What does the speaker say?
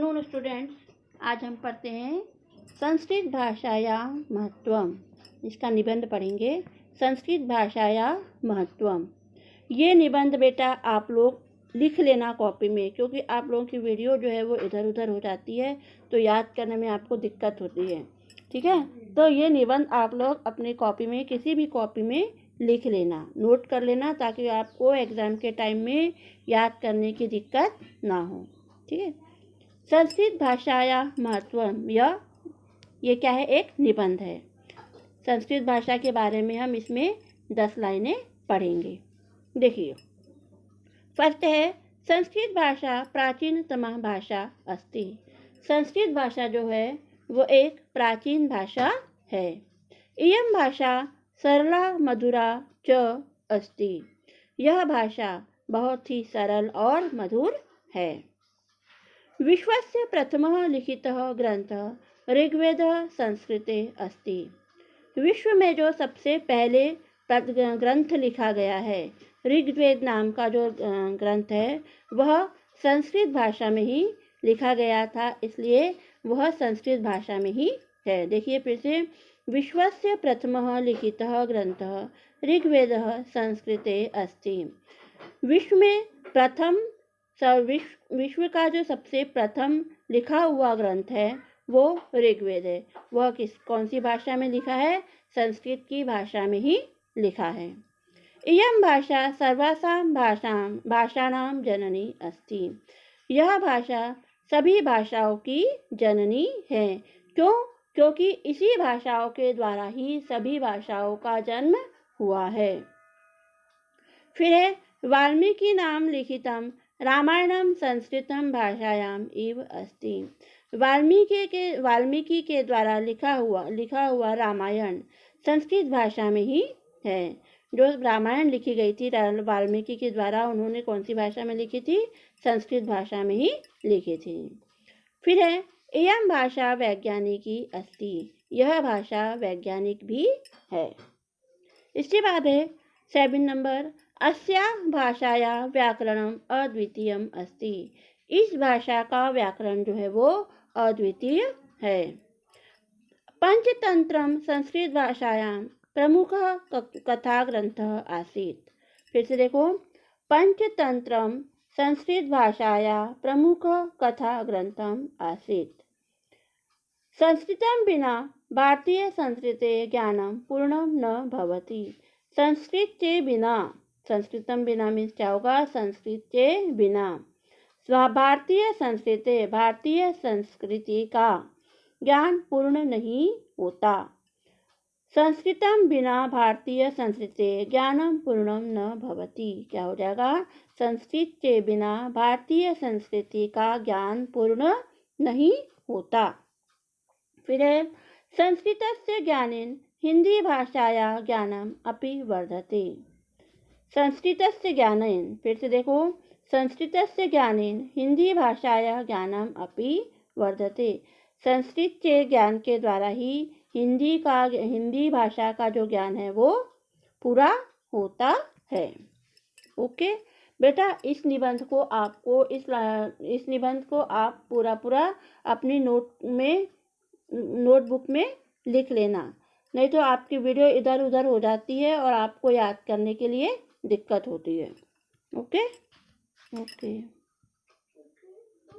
Afternoon students, आज हम पढ़ते हैं संस्कृत भाषाया महत्वम। इसका निबंध पढ़ेंगे, संस्कृत भाषाया महत्वम। ये निबंध बेटा आप लोग लिख लेना कॉपी में, क्योंकि आप लोगों की वीडियो जो है वो इधर उधर हो जाती है तो याद करने में आपको दिक्कत होती है। ठीक है, तो ये निबंध आप लोग अपनी कॉपी में, किसी भी कॉपी में लिख लेना, नोट कर लेना, ताकि आपको एग्ज़ाम के टाइम में याद करने की दिक्कत ना हो। ठीक है, संस्कृत भाषाया महत्वम, ये क्या है, एक निबंध है। संस्कृत भाषा के बारे में हम इसमें 10 लाइनें पढ़ेंगे। देखिए, फर्स्ट है, संस्कृत भाषा प्राचीनतम भाषा अस्ति। संस्कृत भाषा जो है वो एक प्राचीन भाषा है। इयं भाषा सरला मधुरा च अस्ति। यह भाषा बहुत ही सरल और मधुर है। विश्वस्य प्रथमः लिखितः ग्रंथः ऋग्वेदः संस्कृते अस्ति। विश्व में जो सबसे पहले ग्रंथ लिखा गया है, ऋग्वेद नाम का जो ग्रंथ है, वह संस्कृत भाषा में ही लिखा गया था, इसलिए वह संस्कृत भाषा में ही है। देखिए फिर से, विश्वस्य प्रथमः लिखितः ग्रंथः ऋग्वेदः संस्कृते अस्ति। विश्व में प्रथम विश्व का जो सबसे प्रथम लिखा हुआ ग्रंथ है वो ऋग्वेद है। वह कौन सी भाषा में लिखा है? संस्कृत की भाषा में ही लिखा है। इयं भाषा सर्वासां भाषाणां जननी अस्ति। यह भाषा सभी भाषाओं की जननी है। क्यों? क्योंकि इसी भाषाओं के द्वारा ही सभी भाषाओं का जन्म हुआ है। फिर है, वाल्मीकि नाम लिखितम रामायणम संस्कृतम भाषायाम एव अस्ति। वाल्मीकि के द्वारा लिखा हुआ रामायण संस्कृत भाषा में ही है। जो रामायण लिखी गई थी वाल्मीकि के द्वारा, उन्होंने कौन सी भाषा में लिखी थी? संस्कृत भाषा में ही लिखी थी। फिर है, इयं भाषा वैज्ञानिकी अस्ति। यह भाषा वैज्ञानिक भी है। इसके बाद है 7 नंबर, अस्याः भाषाया व्याकरणम अद्वितीयम अस्ति। इस भाषा का व्याकरण जो है वो अद्वितीय है। पंचतंत्रम संस्कृत भाषायां प्रमुख कथा ग्रंथः आसीत्। फिर से देखो, पंचतंत्रम संस्कृत भाषाया प्रमुख कथा ग्रंथम आसीत्। संस्कृतं बिना भारतीय संस्कृते ज्ञानम पूर्णम न भवति। संस्कृत के बिना, संस्कृतम बिना मीन्स क्या होगा? संस्कृत के बिना भारतीय संस्कृति का ज्ञान पूर्ण नहीं होता। संस्कृतम बिना भारतीय संस्कृते ज्ञानम पूर्णम न भवति। क्या हो जाएगा? संस्कृत के बिना भारतीय संस्कृति का ज्ञान पूर्ण नहीं होता। फिर है, संस्कृतस्य ज्ञानेन हिंदी भाषाया ज्ञानम अपि वर्धते। संस्कृतस्य ज्ञानेन, फिर से देखो, संस्कृतस्य ज्ञानेन हिंदी भाषाया ज्ञानम अपि वर्धते। संस्कृत के ज्ञान के द्वारा ही हिंदी भाषा का जो ज्ञान है वो पूरा होता है। ओके बेटा, इस निबंध को आप पूरा अपनी नोटबुक में लिख लेना, नहीं तो आपकी वीडियो इधर उधर हो जाती है और आपको याद करने के लिए दिक्कत होती है। ओके।